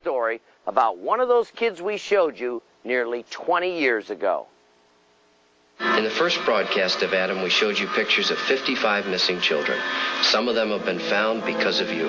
Story about one of those kids we showed you nearly 20 years ago. In the first broadcast of Adam, we showed you pictures of 55 missing children. Some of them have been found because of you.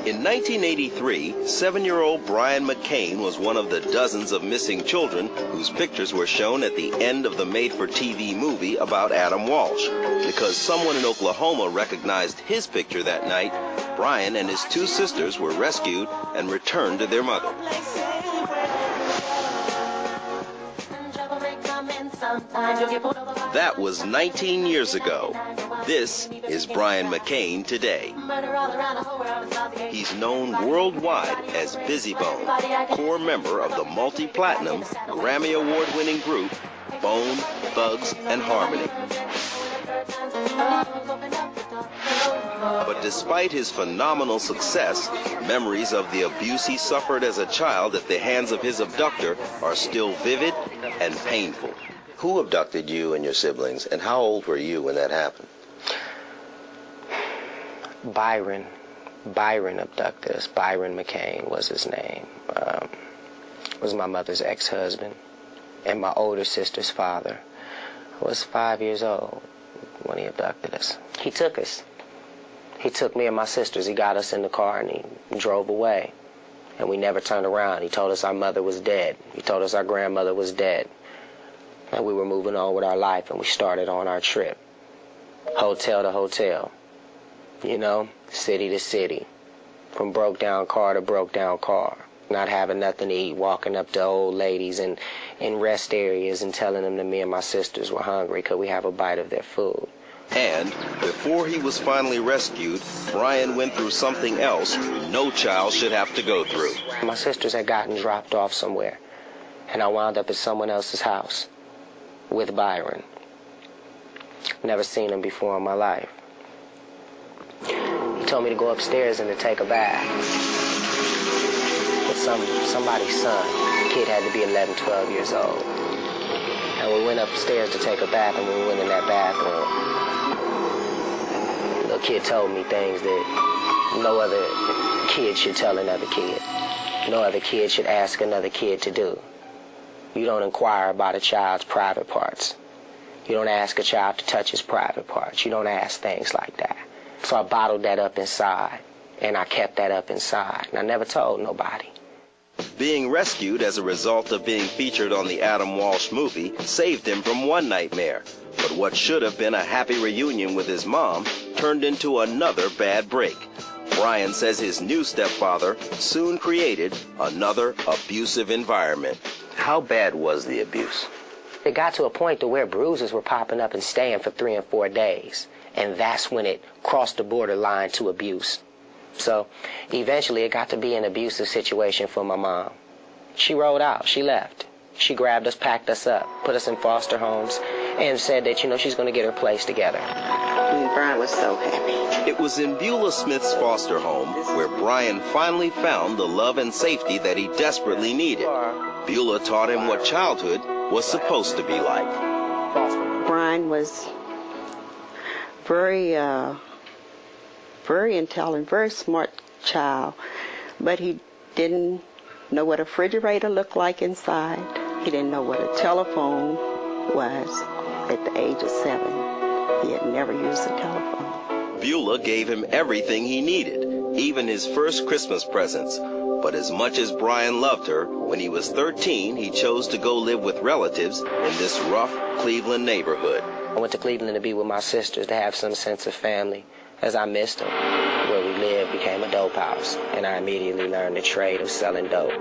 In 1983, 7-year-old Brian McCain was one of the dozens of missing children whose pictures were shown at the end of the made-for-TV movie about Adam Walsh. Because someone in Oklahoma recognized his picture that night, Brian and his 2 sisters were rescued and returned to their mother. That was 19 years ago. This is Brian McCain today. He's known worldwide as Bizzy Bone, core member of the multi-platinum, Grammy Award-winning group Bone, Thugs, and Harmony. But despite his phenomenal success, memories of the abuse he suffered as a child at the hands of his abductor are still vivid and painful. Who abducted you and your siblings, and how old were you when that happened? Byron abducted us. Byron McCain was his name. Was my mother's ex-husband and my older sister's father. I was 5 years old when he abducted us. He took us. He took me and my sisters. He got us in the car and he drove away. And we never turned around. He told us our mother was dead. He told us our grandmother was dead. And we were moving on with our life, and we started on our trip. Hotel to hotel, you know, city to city, from broke down car to broke down car, not having nothing to eat, walking up to old ladies in rest areas and telling them that me and my sisters were hungry could we have a bite of their food. And before he was finally rescued, Brian went through something else no child should have to go through. My sisters had gotten dropped off somewhere, and I wound up at someone else's house with Byron. Never seen him before in my life. He told me to go upstairs and to take a bath with somebody's son. The kid had to be 11, 12 years old. And we went upstairs to take a bath, and when we went in that bathroom, the little kid told me things that no other kid should tell another kid. No other kid should ask another kid to do. You don't inquire about a child's private parts. You don't ask a child to touch his private parts. You don't ask things like that. So I bottled that up inside, and I kept that up inside, and I never told nobody. Being rescued as a result of being featured on the Adam Walsh movie saved him from one nightmare. But what should have been a happy reunion with his mom turned into another bad break. Brian says his new stepfather soon created another abusive environment. How bad was the abuse? It got to a point to where bruises were popping up and staying for 3 and 4 days. And that's when it crossed the borderline to abuse. So eventually it got to be an abusive situation for my mom. She rolled out. She left. She grabbed us, packed us up, put us in foster homes, and said that, you know, she's going to get her place together. And Brian was so happy. It was in Beulah Smith's foster home where Brian finally found the love and safety that he desperately needed. Beulah taught him what childhood was supposed to be like. Brian was very intelligent, very smart child, but he didn't know what a refrigerator looked like inside. He didn't know what a telephone was at the age of 7. He had never used a telephone. Beulah gave him everything he needed, even his first Christmas presents. But as much as Brian loved her, when he was 13, he chose to go live with relatives in this rough Cleveland neighborhood. I went to Cleveland to be with my sisters, to have some sense of family, as I missed them. Where we lived became a dope house, and I immediately learned the trade of selling dope.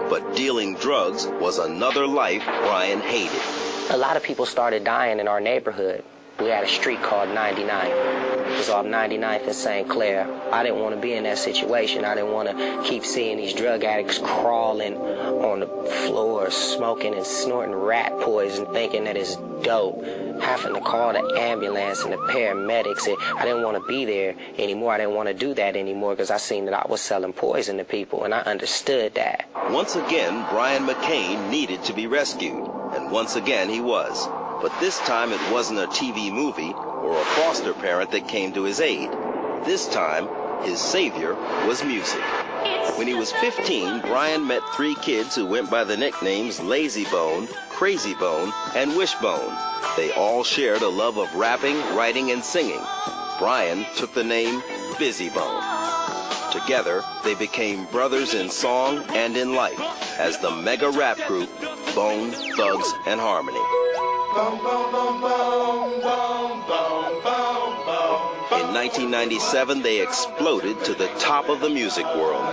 But dealing drugs was another life Brian hated. A lot of people started dying in our neighborhood. We had a street called 99th. It was off 99th in St. Clair. I didn't want to be in that situation. I didn't want to keep seeing these drug addicts crawling on the floor, smoking and snorting rat poison, thinking that it's dope. Having to call the ambulance and the paramedics. I didn't want to be there anymore. I didn't want to do that anymore because I seen that I was selling poison to people, and I understood that. Once again, Brian McCain needed to be rescued, and once again he was. But this time it wasn't a TV movie or a foster parent that came to his aid. This time, his savior was music. It's When he was 15, Brian met 3 kids who went by the nicknames Lazy Bone, Crazy Bone, and Wishbone. They all shared a love of rapping, writing, and singing. Brian took the name Bizzy Bone. Together, they became brothers in song and in life as the mega rap group Bone, Thugs, and Harmony. In 1997, they exploded to the top of the music world.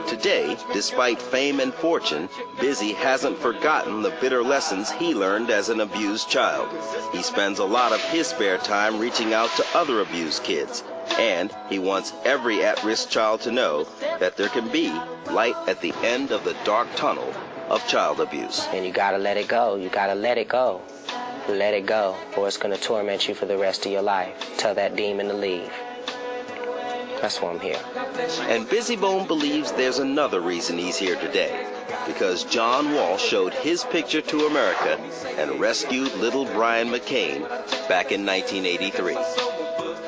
Today, despite fame and fortune, Bizzy hasn't forgotten the bitter lessons he learned as an abused child. He spends a lot of his spare time reaching out to other abused kids, and he wants every at-risk child to know that there can be light at the end of the dark tunnel of child abuse. And you gotta let it go. You gotta let it go. Let it go, or it's gonna torment you for the rest of your life. Tell that demon to leave. That's why I'm here. And Bizzy Bone believes there's another reason he's here today. Because John Walsh showed his picture to America and rescued little Brian McCain back in 1983.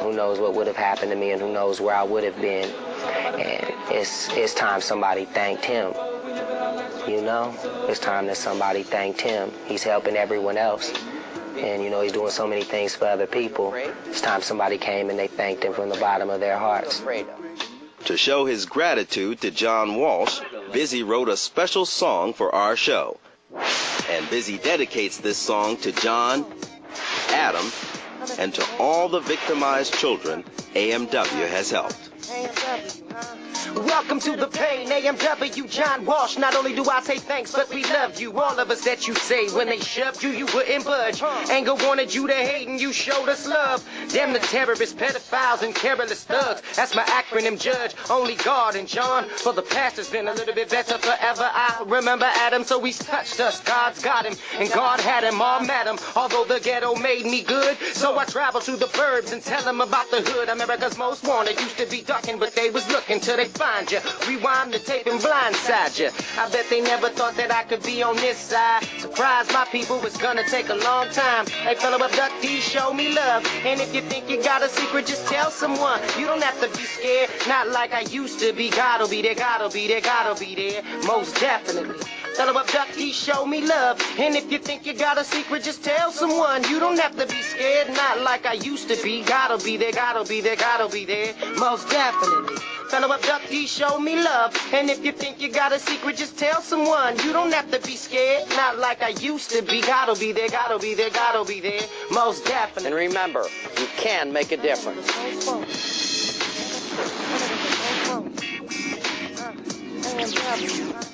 Who knows what would have happened to me, and who knows where I would have been. And it's time somebody thanked him. You know, it's time that somebody thanked him. He's helping everyone else. And, you know, he's doing so many things for other people. It's time somebody came and they thanked him from the bottom of their hearts. To show his gratitude to John Walsh, Bizzy wrote a special song for our show. And Bizzy dedicates this song to John, Adam, and to all the victimized children AMW has helped. Welcome to the pain, AMW, John Walsh. Not only do I say thanks, but we love you. All of us that you say when they shoved you, you wouldn't budge. Anger wanted you to hate and you showed us love. Damn the terrorists, pedophiles, and careless thugs. That's my acronym, Judge, only God and John. For the past has been a little bit better forever. I remember Adam, so he's touched us. God's got him, and God had him, all met him. Although the ghetto made me good, so I travel to the burbs and tell them about the hood. America's most wanted used to be ducking, but they was looking till they find you. Rewind the tape and blindside you. I bet they never thought that I could be on this side. Surprise my people, it's gonna take a long time. Hey fellow abductees, show me love. And if you think you got a secret, just tell someone. You don't have to be scared, not like I used to be. God'll be there, God'll be there, God'll be there. Most definitely. Fellow abductees, show me love. And if you think you got a secret, just tell someone. You don't have to be scared, not like I used to be. God'll be there, God'll be there, God'll be there. Most definitely. Fellow abductees, show me love. And if you think you got a secret, just tell someone. You don't have to be scared, not like I used to be. God'll be there, God'll be there, God'll be there. Most definitely. And remember, you can make a difference. AMW.